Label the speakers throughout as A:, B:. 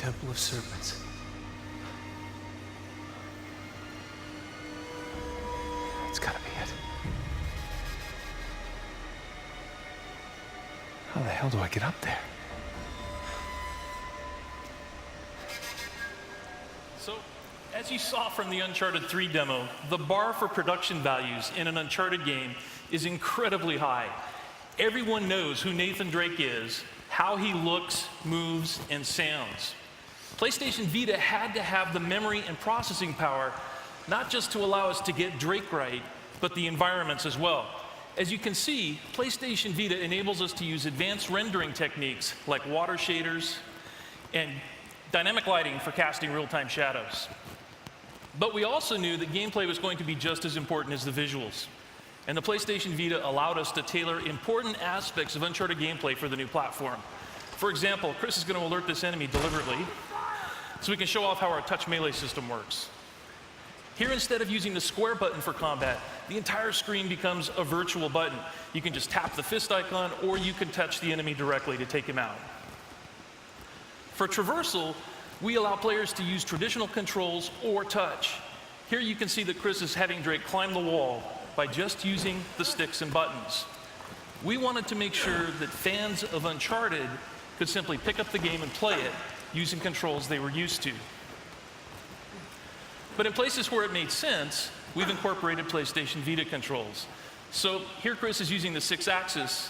A: Temple of Serpents. That's gotta be it. How the hell do I get up there?
B: So, as you saw from the Uncharted 3 demo, the bar for production values in an Uncharted game is incredibly high. Everyone knows who Nathan Drake is, how he looks, moves, and sounds. PlayStation Vita had to have the memory and processing power, not just to allow us to get Drake right, but the environments as well. As you can see, PlayStation Vita enables us to use advanced rendering techniques like water shaders and dynamic lighting for casting real-time shadows. But we also knew that gameplay was going to be just as important as the visuals. And the PlayStation Vita allowed us to tailor important aspects of Uncharted gameplay for the new platform. For example, Chris is going to alert this enemy deliberately so we can show off how our touch melee system works. Here, instead of using the square button for combat, the entire screen becomes a virtual button. You can just tap the fist icon, or you can touch the enemy directly to take him out. For traversal, we allow players to use traditional controls or touch. Here you can see that Chris is having Drake climb the wall by just using the sticks and buttons. We wanted to make sure that fans of Uncharted could simply pick up the game and play it using controls they were used to. But in places where it made sense, we've incorporated PlayStation Vita controls. So here Chris is using the 6-axis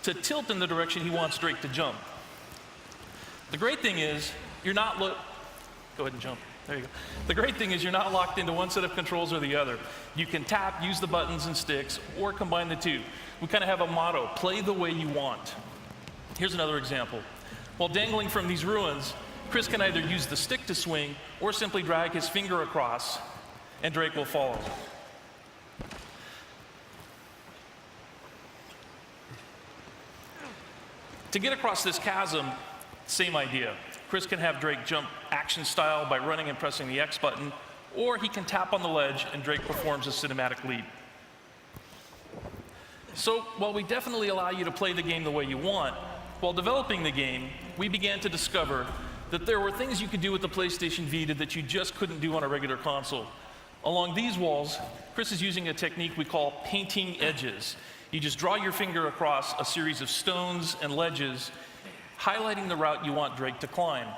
B: to tilt in the direction he wants Drake to jump. The great thing is, you're not go ahead and jump. There you go. The great thing is you're not locked into one set of controls or the other. You can tap, use the buttons and sticks, or combine the two. We kind of have a motto, play the way you want. Here's another example. While dangling from these ruins, Chris can either use the stick to swing or simply drag his finger across, and Drake will follow. To get across this chasm, same idea. Chris can have Drake jump action style by running and pressing the X button, or he can tap on the ledge and Drake performs a cinematic leap. So while we definitely allow you to play the game the way you want, while developing the game, we began to discover that there were things you could do with the PlayStation Vita that you just couldn't do on a regular console. Along these walls, Chris is using a technique we call painting edges. You just draw your finger across a series of stones and ledges, highlighting the route you want Drake to climb.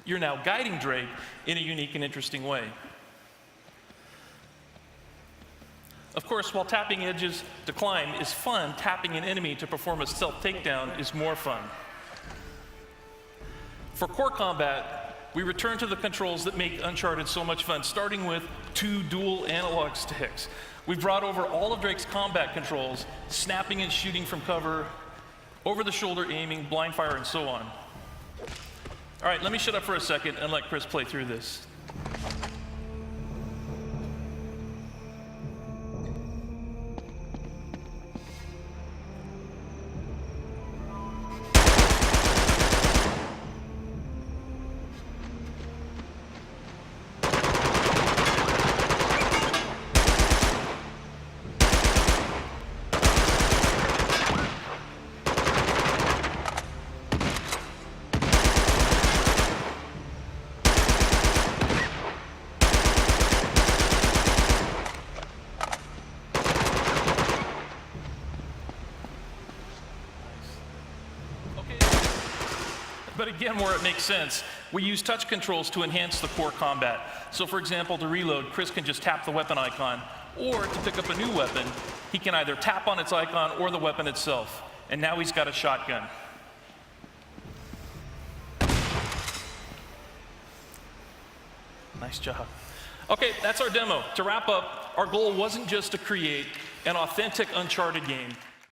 B: You're now guiding Drake in a unique and interesting way. Of course, while tapping edges to climb is fun, tapping an enemy to perform a stealth takedown is more fun. For core combat, we return to the controls that make Uncharted so much fun, starting with 2 dual analog sticks. We've brought over all of Drake's combat controls, snapping and shooting from cover, over-the-shoulder aiming, blind fire, and so on. All right, let me shut up for a second and let Chris play through this. But again, where it makes sense, we use touch controls to enhance the core combat. So for example, to reload, Chris can just tap the weapon icon, or to pick up a new weapon, he can either tap on its icon or the weapon itself. And now he's got a shotgun. Nice job. Okay, that's our demo. To wrap up, our goal wasn't just to create an authentic Uncharted game.